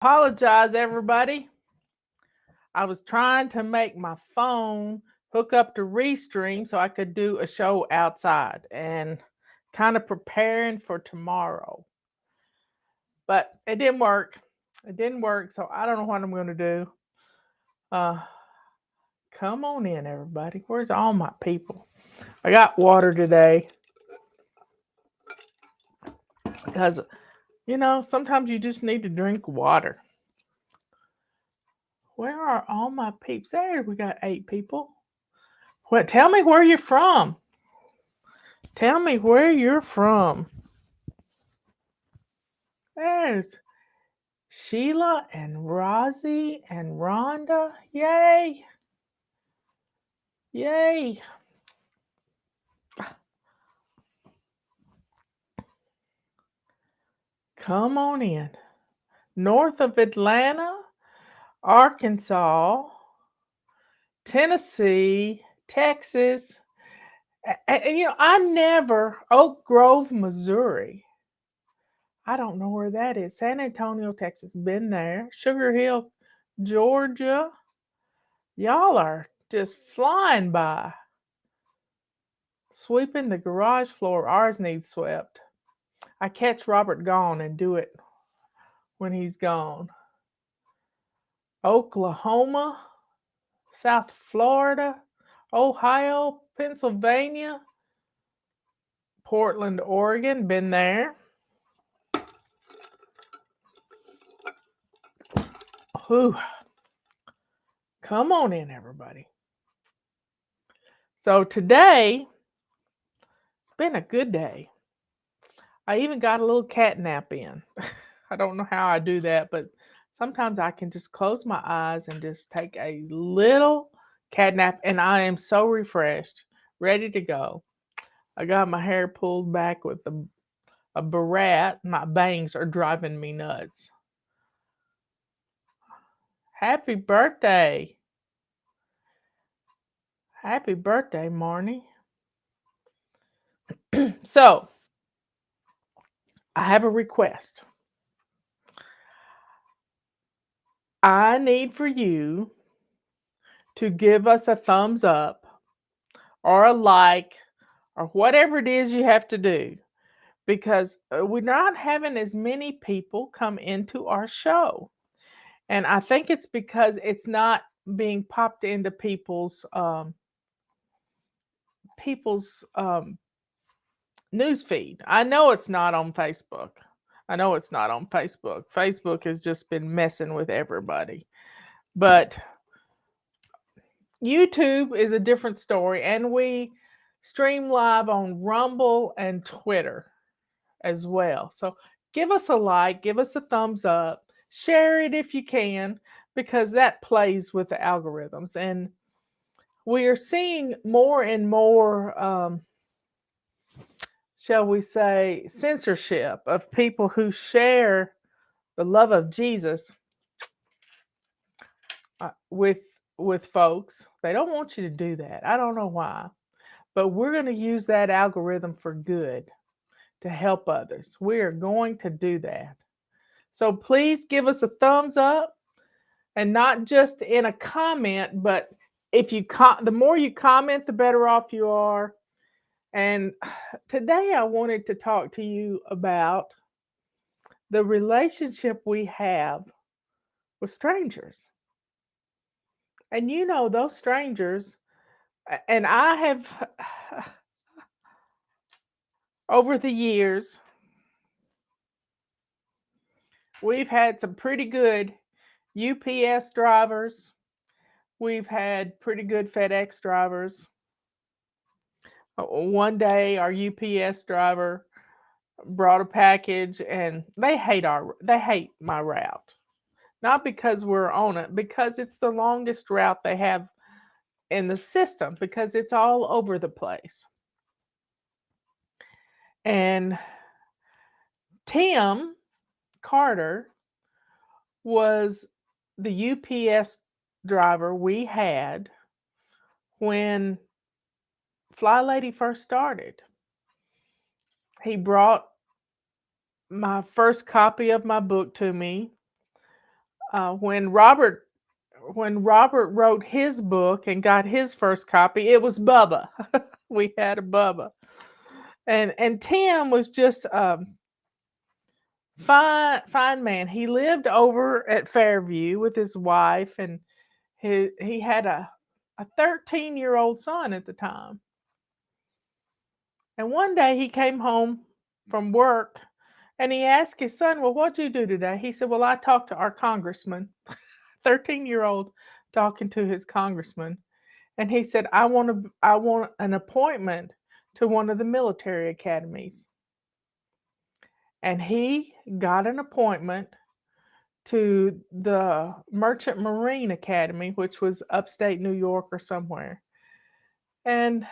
Apologize, everybody. I was trying to make my phone hook up to Restream so I could do a show outside and kind of preparing for tomorrow. But it didn't work. It didn't work, so I don't know what I'm going to do. Uh, come on in, everybody. Where's all my people? I got water today because, sometimes you just need to drink water. Where are all my peeps? There, we got 8 people. What? Tell me where you're from. Tell me where you're from. There's Sheila and Rosie and Rhonda. Yay! Yay! Come on in. North of Atlanta, Arkansas, Tennessee, Texas. Oak Grove, Missouri. I don't know where that is. San Antonio, Texas. Been there. Sugar Hill, Georgia. Y'all are just flying by. Sweeping the garage floor. Ours needs swept. I catch Robert gone and do it when he's gone. Oklahoma, South Florida, Ohio, Pennsylvania, Portland, Oregon. Been there. Whew. Come on in, everybody. So today, it's been a good day. I even got a little cat nap in. I don't know how I do that, but sometimes I can just close my eyes and just take a little cat nap, and I am so refreshed, ready to go. I got my hair pulled back with a beret. My bangs are driving me nuts. Happy birthday. Happy birthday, Marnie. So, I have a request. I need for you to give us a thumbs up or a like or whatever it is you have to do because we're not having as many people come into our show. And I think it's because it's not being popped into people's news feed. I know it's not on Facebook. Facebook has just been messing with everybody. But YouTube is a different story, and we stream live on Rumble and Twitter as well. So give us a like, give us a thumbs up, share it if you can, because that plays with the algorithms. And we are seeing more and more, shall we say, censorship of people who share the love of Jesus with folks. They don't want you to do that. I don't know why. But we're going to use that algorithm for good to help others. We are going to do that. So please give us a thumbs up, and not just in a comment, but if you the more you comment, the better off you are. And today I wanted to talk to you about the relationship we have with strangers. And those strangers, and I have over the years, we've had some pretty good UPS drivers. We've had pretty good FedEx drivers. One day, our UPS driver brought a package, and they hate my route. Not because we're on it, because it's the longest route they have in the system, because it's all over the place. And Tim Carter was the UPS driver we had when FlyLady first started. He brought my first copy of my book to me when Robert wrote his book and got his first copy, it was Bubba. We had a Bubba, and Tim was just fine man. He lived over at Fairview with his wife, and he had a 13-year-old son at the time. And one day he came home from work and he asked his son, "Well, what'd you do today?" He said, "Well, I talked to our congressman." 13-year-old talking to his congressman. And he said, I want an appointment to one of the military academies." And he got an appointment to the Merchant Marine Academy, which was upstate New York or somewhere. And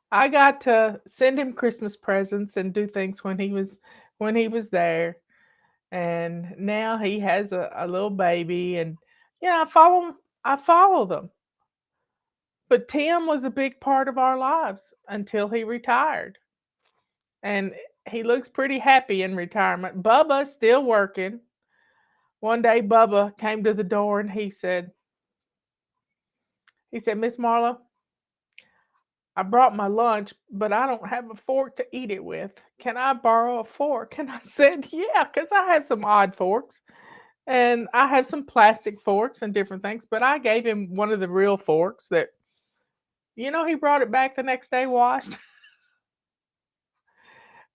I got to send him Christmas presents and do things when he was there. And now he has a little baby, and yeah, I follow them. But Tim was a big part of our lives until he retired. And he looks pretty happy in retirement. Bubba's still working. One day Bubba came to the door and he said, "Miss Marla, I brought my lunch, but I don't have a fork to eat it with. Can I borrow a fork?" And I said, "Yeah, because I have some odd forks. And I have some plastic forks and different things." But I gave him one of the real forks that, he brought it back the next day washed.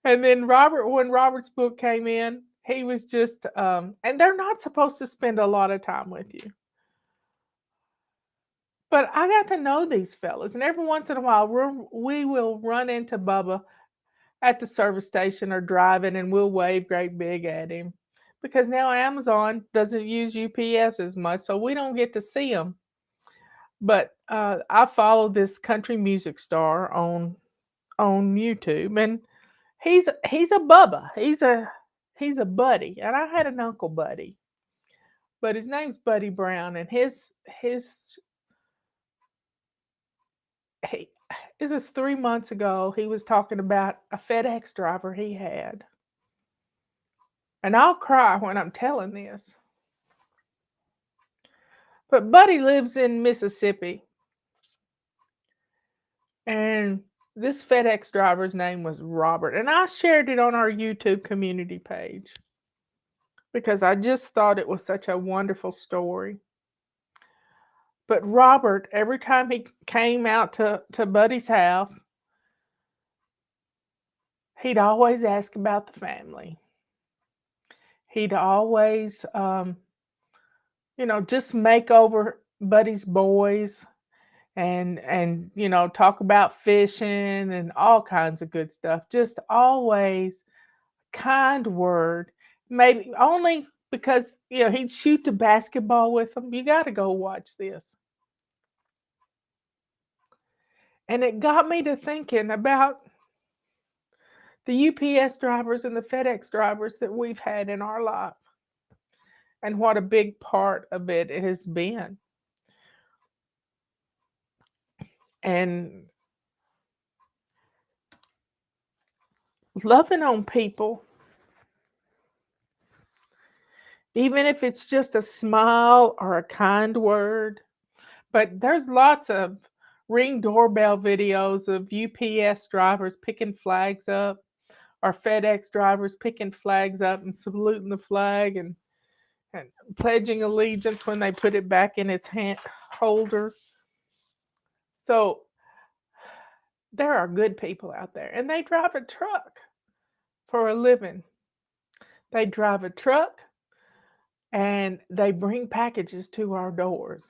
And then when Robert's book came in, he was just, and they're not supposed to spend a lot of time with you. But I got to know these fellas, and every once in a while, we will run into Bubba at the service station or driving, and we'll wave great big at him because now Amazon doesn't use UPS as much, so we don't get to see him. But I follow this country music star on YouTube, and he's a Bubba. He's a buddy, and I had an uncle Buddy, but his name's Buddy Brown, and his he this is 3 months ago. He was talking about a FedEx driver he had, and I'll cry when I'm telling this. But Buddy lives in Mississippi, and this FedEx driver's name was Robert, and I shared it on our YouTube community page because I just thought it was such a wonderful story. But Robert, every time he came out to Buddy's house, he'd always ask about the family. He'd always, just make over Buddy's boys and talk about fishing and all kinds of good stuff. Just always kind word. Maybe only because he'd shoot the basketball with them. You got to go watch this. And it got me to thinking about the UPS drivers and the FedEx drivers that we've had in our life and what a big part of it has been. And loving on people, even if it's just a smile or a kind word. But there's lots of Ring doorbell videos of UPS drivers picking flags up or FedEx drivers picking flags up and saluting the flag and pledging allegiance when they put it back in its hand holder. So there are good people out there, and they drive a truck for a living. They drive a truck and they bring packages to our doors.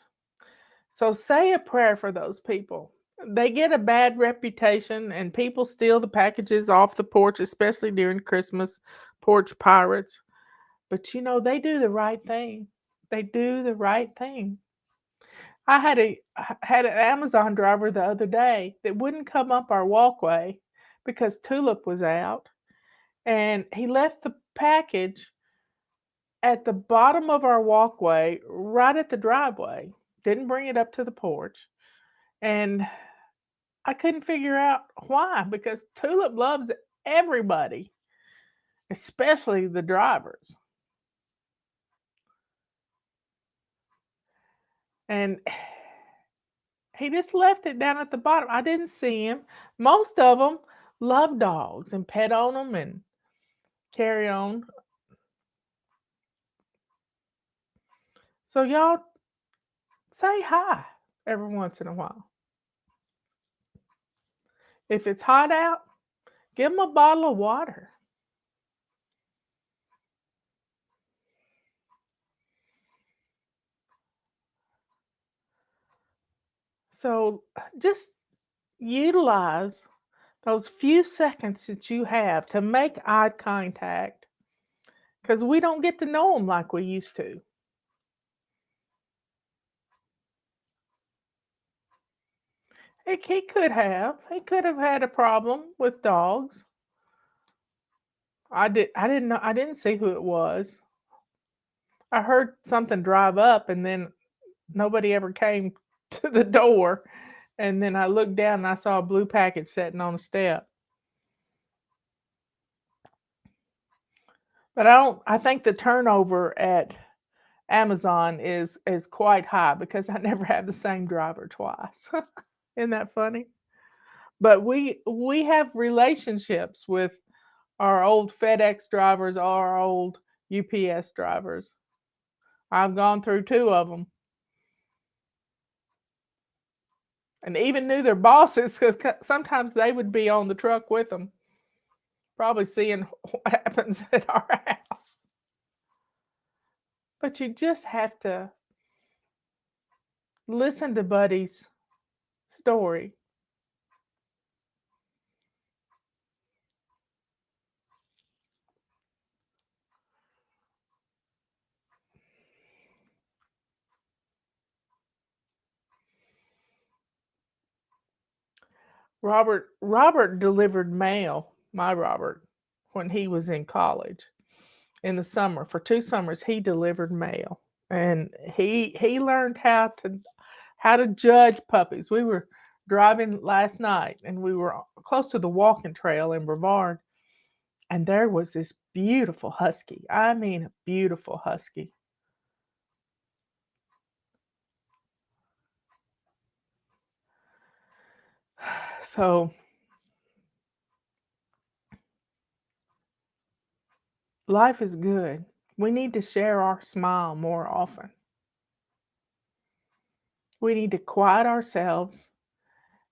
So say a prayer for those people. They get a bad reputation, and people steal the packages off the porch, especially during Christmas, porch pirates. But they do the right thing. They do the right thing. I had an Amazon driver the other day that wouldn't come up our walkway because Tulip was out, and he left the package at the bottom of our walkway, right at the driveway. Didn't bring it up to the porch, and I couldn't figure out why, because Tulip loves everybody, especially the drivers. and he just left it down at the bottom. I didn't see him. Most of them love dogs and pet on them and carry on. So y'all say hi every once in a while. If it's hot out, give them a bottle of water. So just utilize those few seconds that you have to make eye contact because we don't get to know them like we used to. He could have. He could have had a problem with dogs. I didn't know. I didn't see who it was. I heard something drive up, and then nobody ever came to the door. And then I looked down and I saw a blue package sitting on a step. But I think the turnover at Amazon is quite high because I never have the same driver twice. Isn't that funny? But we have relationships with our old FedEx drivers, our old UPS drivers. I've gone through 2 of them, and even knew their bosses because sometimes they would be on the truck with them, probably seeing what happens at our house. But you just have to listen to Buddy's story. Robert delivered mail, my Robert, when he was in college in the summer. For 2 summers, he delivered mail, and he learned how to judge puppies. We were driving last night, and we were close to the walking trail in Brevard, and there was this beautiful husky. I mean, a beautiful husky. So, life is good. We need to share our smile more often. We need to quiet ourselves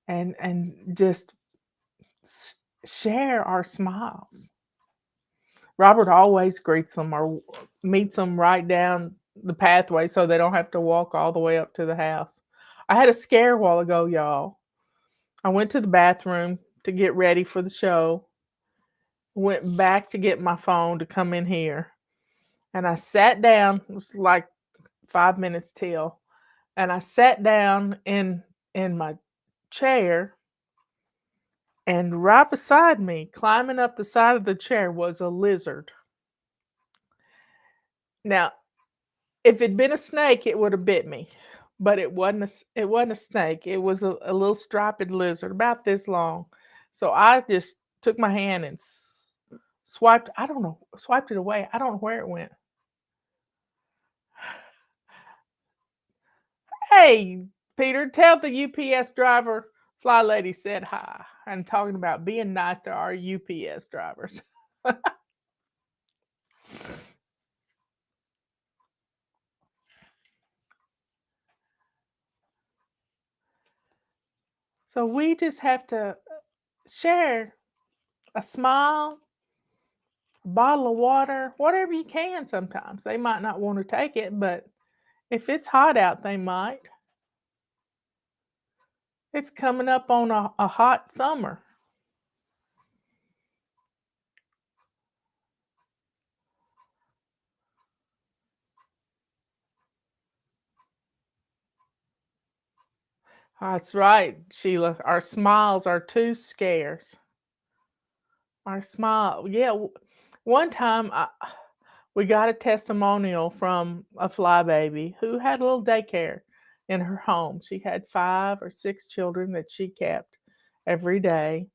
and just s share our smiles. Robert always greets them or meets them right down the pathway so they don't have to walk all the way up to the house. I had a scare a while ago, y'all. I went to the bathroom to get ready for the show, went back to get my phone to come in here, and I sat down. It was like 5 minutes till, and I sat down in my chair, and right beside me, climbing up the side of the chair, was a lizard. Now, if it'd been a snake, it would have bit me, but it wasn't a snake. It was a little striped lizard about this long. So I just took my hand and swiped. I don't know, swiped it away. I don't know where it went. Hey, Peter, tell the UPS driver Fly Lady said hi. I'm talking about being nice to our UPS drivers. So we just have to share a smile, a bottle of water, whatever you can sometimes. They might not want to take it, but if it's hot out, they might. It's coming up on a hot summer. That's right, Sheila. Our smiles are too scarce. Our smile, yeah. One time, we got a testimonial from a flybaby who had a little daycare in her home. She had 5 or 6 children that she kept every day,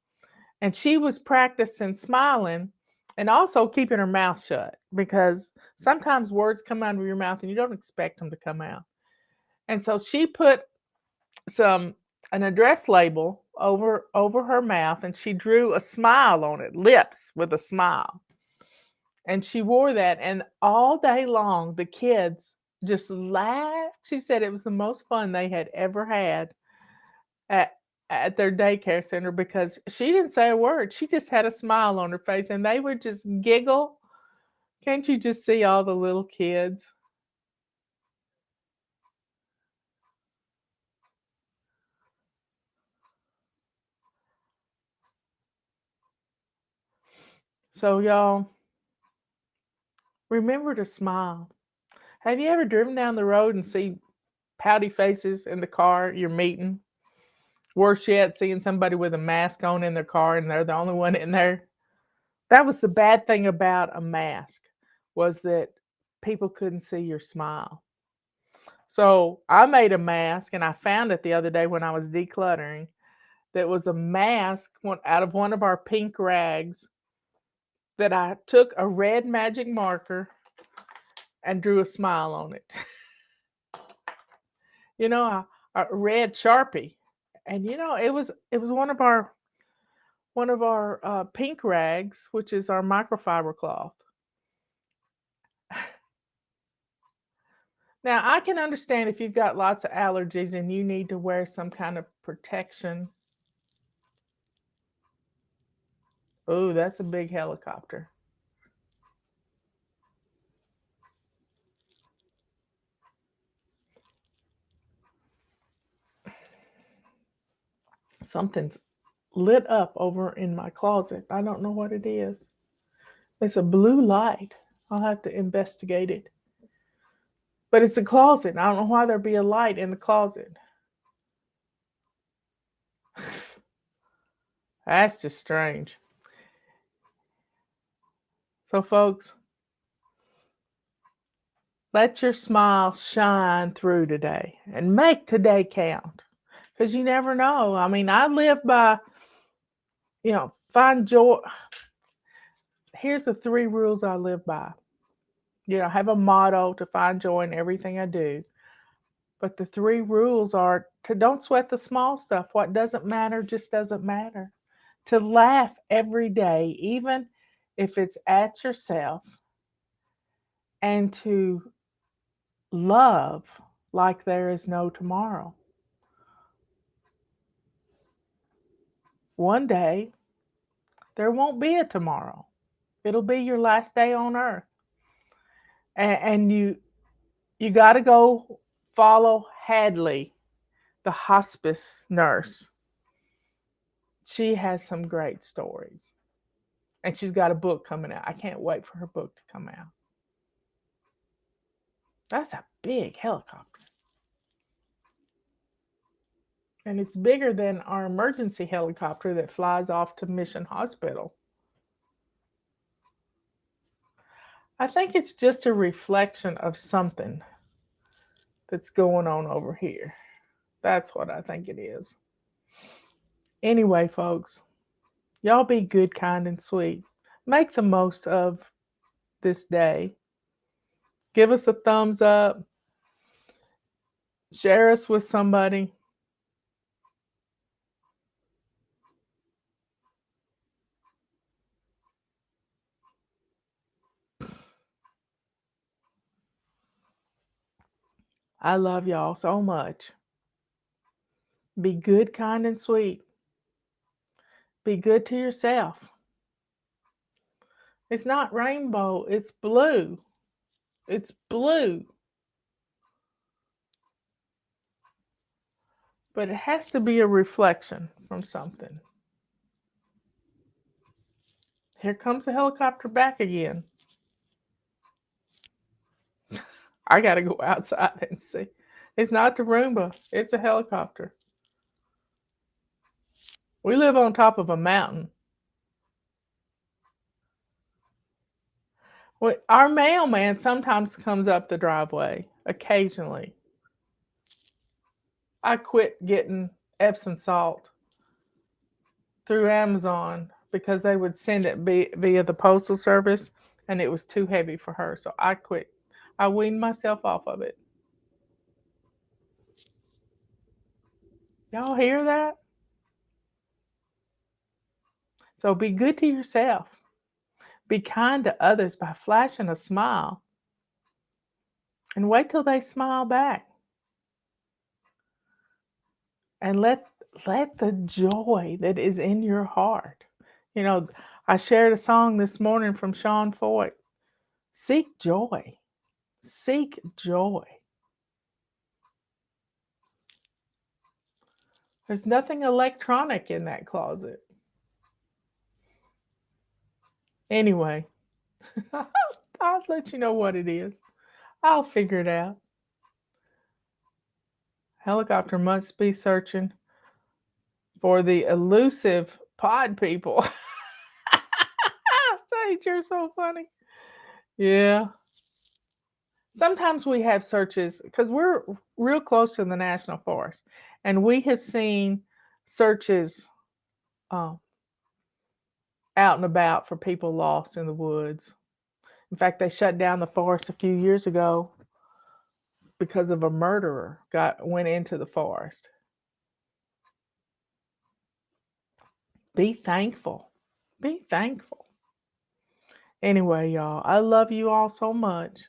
and she was practicing smiling and also keeping her mouth shut because sometimes words come out of your mouth and you don't expect them to come out. And so she put some an address label over her mouth, and she drew a smile on it, lips with a smile. And she wore that, and all day long the kids just laughed. She said it was the most fun they had ever had at their daycare center because she didn't say a word. She just had a smile on her face and they would just giggle. Can't you just see all the little kids? So y'all, remember to smile. Have you ever driven down the road and see pouty faces in the car you're meeting? Worse yet, seeing somebody with a mask on in their car and they're the only one in there. That was the bad thing about a mask, was that people couldn't see your smile. So I made a mask and I found it the other day when I was decluttering. That was a mask out of one of our pink rags that I took a red magic marker and drew a smile on it. You know, a red Sharpie. And it was one of our pink rags, which is our microfiber cloth. Now, I can understand if you've got lots of allergies and you need to wear some kind of protection. Oh, that's a big helicopter. Something's lit up over in my closet. I don't know what it is. It's a blue light. I'll have to investigate it. But it's a closet. I don't know why there'd be a light in the closet. That's just strange. So, folks, let your smile shine through today and make today count. Because you never know. I mean, I live by, find joy. Here's the 3 rules I live by. I have a motto to find joy in everything I do. But the 3 rules are to don't sweat the small stuff. What doesn't matter just doesn't matter. To laugh every day, even if it's at yourself, and to love like there is no tomorrow. One day, there won't be a tomorrow. It'll be your last day on earth. And you got to go follow Hadley, the hospice nurse. She has some great stories. And she's got a book coming out. I can't wait for her book to come out. That's a big helicopter. And it's bigger than our emergency helicopter that flies off to Mission Hospital. I think it's just a reflection of something that's going on over here. That's what I think it is. Anyway, folks, y'all be good, kind, and sweet. Make the most of this day. Give us a thumbs up. Share us with somebody. I love y'all so much. Be good, kind, and sweet. Be good to yourself. It's not rainbow, it's blue. It's blue. But it has to be a reflection from something. Here comes the helicopter back again. I got to go outside and see. It's not the Roomba, it's a helicopter. We live on top of a mountain. Well, our mailman sometimes comes up the driveway, occasionally. I quit getting Epsom salt through Amazon because they would send it via the postal service and it was too heavy for her. So I quit. I weaned myself off of it. Y'all hear that? So be good to yourself. Be kind to others by flashing a smile and wait till they smile back. And let the joy that is in your heart. You know, I shared a song this morning from Sean Foyt. Seek joy. Seek joy. There's nothing electronic in that closet. Anyway, I'll let you know what it is. I'll figure it out. Helicopter must be searching for the elusive pod people. Sage, you're so funny. Yeah. Sometimes we have searches because we're real close to the national forest, and we have seen searches um, out and about for people lost in the woods. In fact, they shut down the forest a few years ago because of a murderer went into the forest. Be thankful. Be thankful. Anyway, y'all, I love you all so much.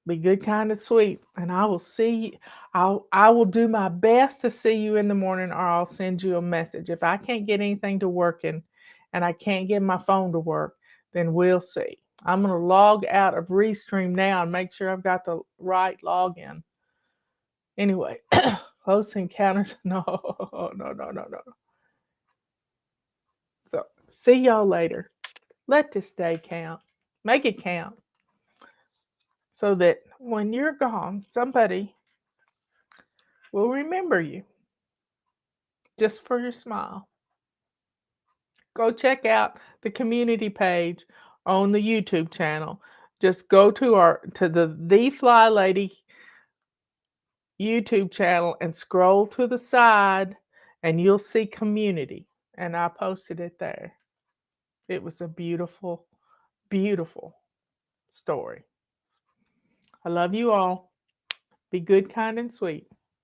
Be good, kind, and sweet, and I will see. I will do my best to see you in the morning, or I'll send you a message. If I can't get anything to working, and I can't get my phone to work, then we'll see. I'm gonna log out of Restream now and make sure I've got the right login. Anyway, close encounters. No, no, no, no, no. So see y'all later. Let this day count. Make it count. So that when you're gone, somebody will remember you just for your smile. Go check out the community page on the YouTube channel. Just go to the Fly Lady YouTube channel and scroll to the side and you'll see community. And I posted it there. It was a beautiful, beautiful story. I love you all. Be good, kind, and sweet.